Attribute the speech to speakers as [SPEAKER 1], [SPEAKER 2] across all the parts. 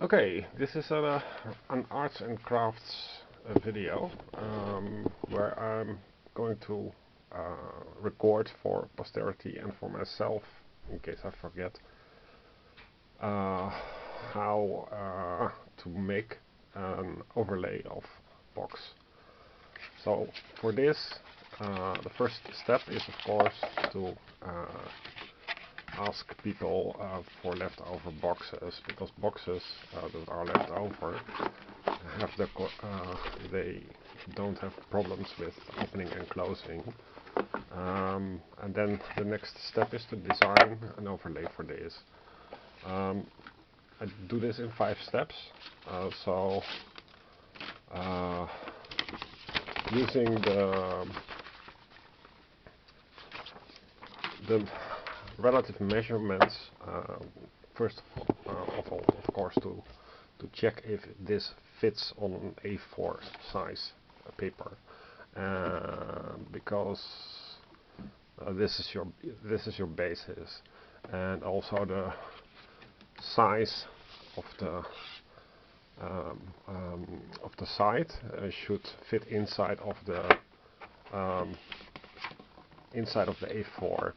[SPEAKER 1] Okay, this is an arts and crafts video where I'm going to record for posterity and for myself, in case I forget, how to make an overlay of box. So for this, the first step is of course to ask people for leftover boxes, because boxes that are left over have they don't have problems with opening and closing. And then the next step is to design an overlay for this. I do this in 5 steps. Using the relative measurements, first of all, of course, to check if this fits on an A4 size paper, because this is your basis, and also the size of the side should fit inside of the A4.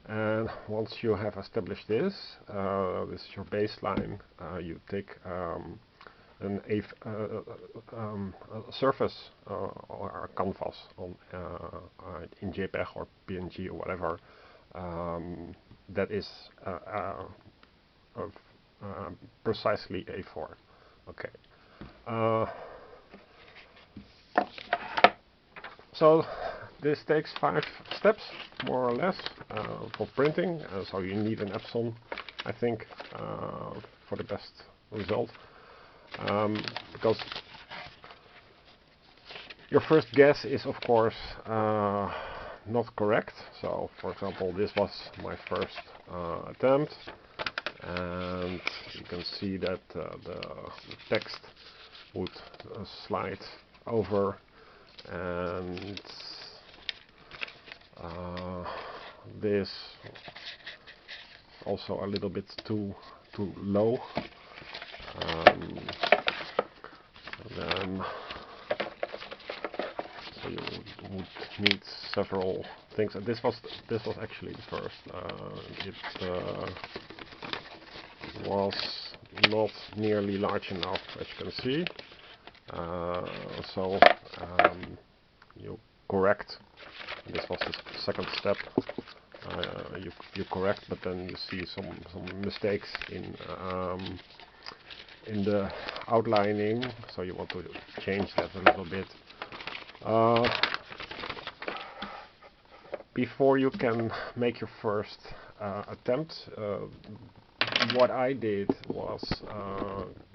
[SPEAKER 1] And once you have established this, this is your baseline. You take a surface or a canvas on in JPEG or PNG or whatever that is precisely A4. Okay. So this takes 5 steps, more or less, for printing. So you need an Epson, I think, for the best result. Because your first guess is, of course, not correct. So, for example, this was my first attempt, and you can see that the text would slide over, and this also a little bit too low. Then so you would need several things, and this was actually the first. It was not nearly large enough, as you can see. So you correct. This was the second step. You correct, but then you see some mistakes in the outlining, so you want to change that a little bit. Before you can make your first attempt, what I did was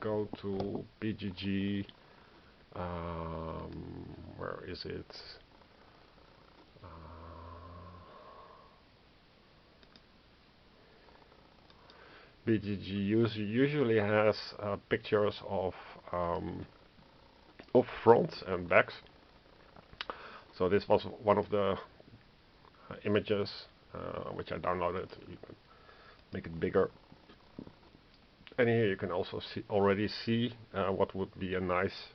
[SPEAKER 1] go to BGG. Where is it? BGG usually has pictures of fronts and backs. So this was one of the images which I downloaded. You can make it bigger, and here you can also already see what would be a nice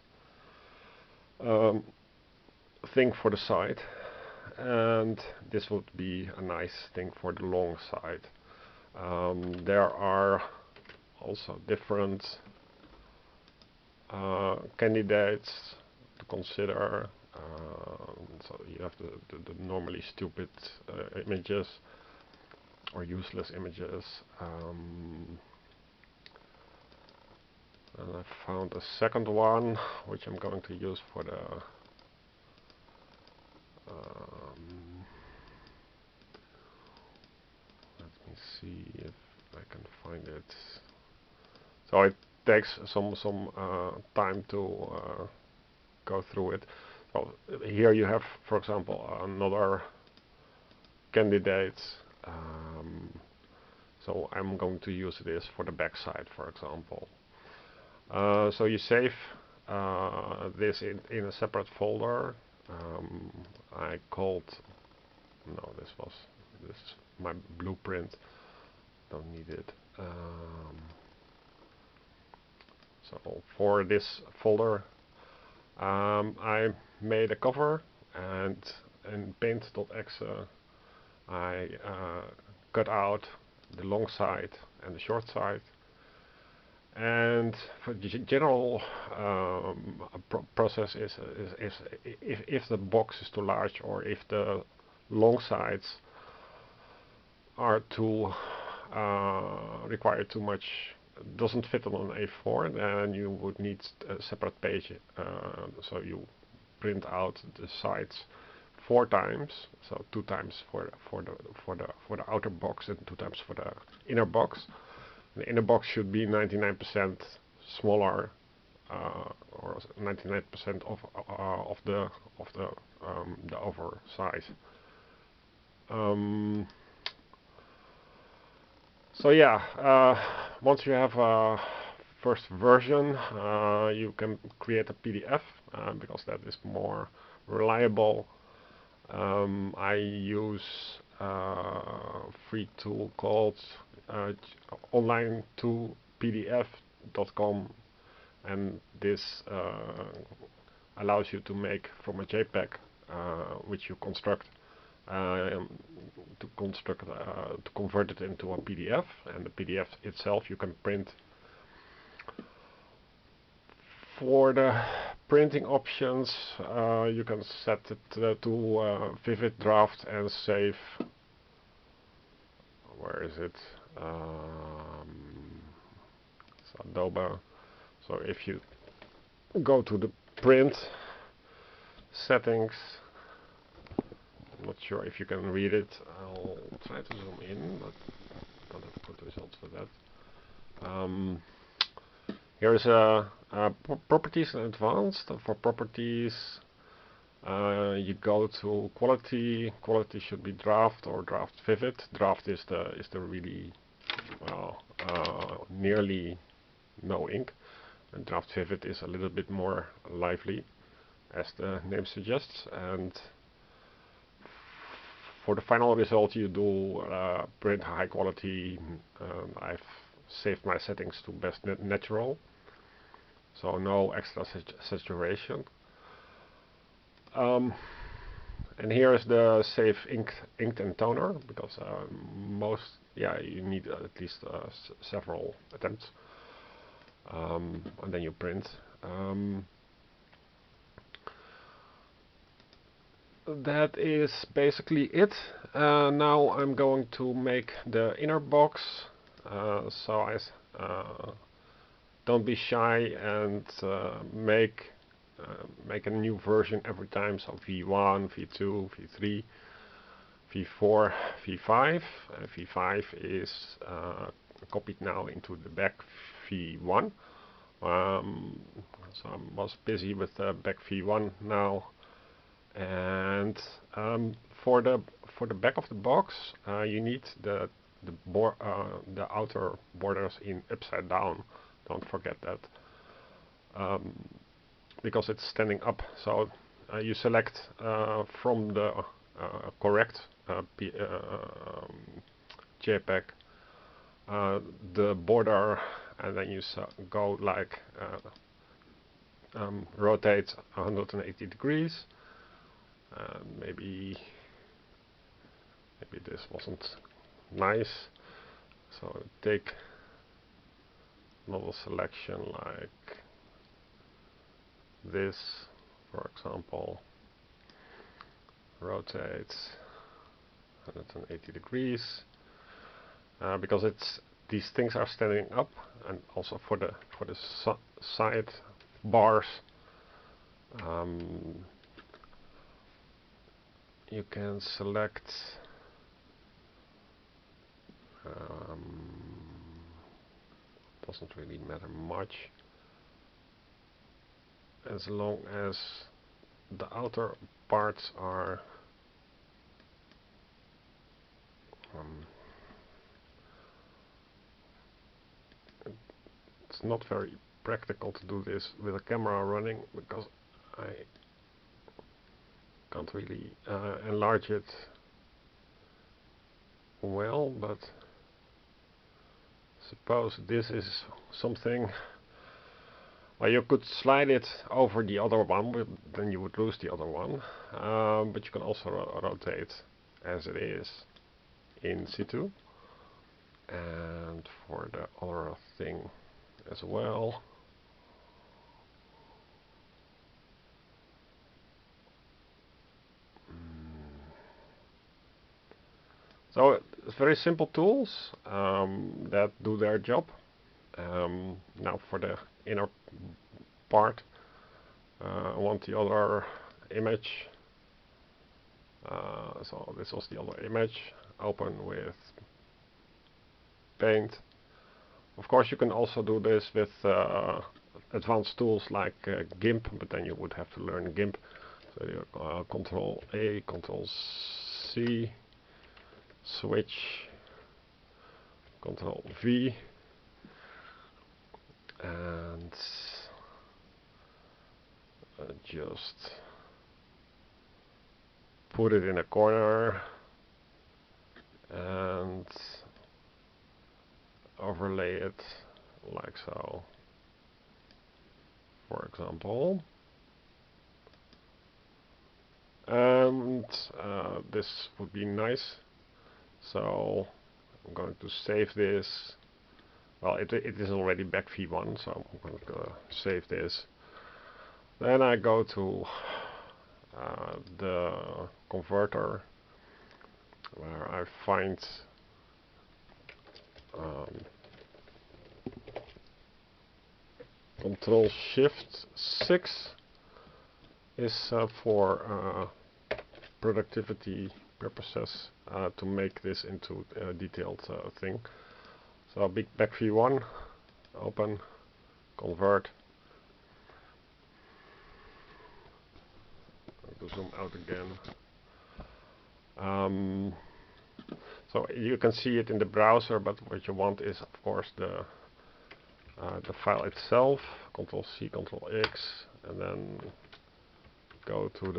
[SPEAKER 1] thing for the side, and this would be a nice thing for the long side. There are also different candidates to consider. So you have the normally stupid images or useless images. And I found a second one, which I'm going to use for the let me see if I can find it. So it takes some time to go through it. So here you have, for example, another candidate. So I'm going to use this for the back side, for example. So you save this in a separate folder. I called, no, this is my blueprint. Don't need it. So for this folder, I made a cover, and in paint.exe I cut out the long side and the short side. And for the general process is if the box is too large, or if the long sides are too require too much, doesn't fit on an A4, then you would need a separate page. So you print out the sides 4 times, so 2 times for the outer box and 2 times for the inner box. The inner box should be 99% smaller, or 99% of the over size. So yeah, once you have a first version, you can create a PDF because that is more reliable. I use a free tool called online2pdf.com, and this allows you to make from a JPEG, which you construct, to convert it into a PDF, and the PDF itself you can print. For the printing options, you can set it to vivid draft and save. Where is it? It's Adobe. So if you go to the print settings, I'm not sure if you can read it. I'll try to zoom in, but don't have good results for that. Here is properties in advanced. For properties, you go to quality. Quality should be draft or draft vivid. Draft is the really nearly no ink, and draft vivid is a little bit more lively, as the name suggests. And for the final result, you do print high quality. I've saved my settings to best natural, so no extra saturation. And here is the save inked and toner, because you need at least several attempts, and then you print. That is basically it. Now I'm going to make the inner box. So don't be shy and make a new version every time. So V1, V2, V3, V4, V5. V5 is copied now into the back V1. So I was busy with the back V1 now. And for the back of the box, you need the outer borders in upside down. Don't forget that, because it's standing up. So you select from the correct JPEG the border, and then you go like rotate 180 degrees. Maybe this wasn't nice, so take another selection like this, for example, rotate 180 degrees, because these things are standing up, and also for the side bars. You can select doesn't really matter much, as long as the outer parts are it's not very practical to do this with a camera running, because I can't really enlarge it well, but suppose this is something Well, you could slide it over the other one, but then you would lose the other one. But you can also rotate as it is in situ. And for the other thing as well. So it's very simple tools that do their job. Now for the inner part, I want the other image. So this was the other image. Open with Paint. Of course, you can also do this with advanced tools like GIMP, but then you would have to learn GIMP. So you Control A, Control C, switch, Control V, and just put it in a corner and overlay it like so, for example. And this would be nice. So I'm going to save this. Well, it is already back V1, so I'm going to save this. Then I go to the converter, where I find Control Shift 6 is for productivity purposes, to make this into a detailed thing. So big back V1, open, convert. To zoom out again. So you can see it in the browser, but what you want is, of course, the file itself. Control C, Control X, and then go to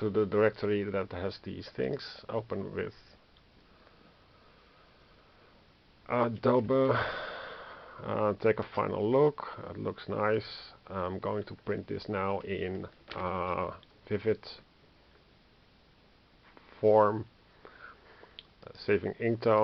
[SPEAKER 1] the directory that has these things. Open with Adobe. Take a final look. It looks nice. I'm going to print this now in Vivid form, saving ink tone.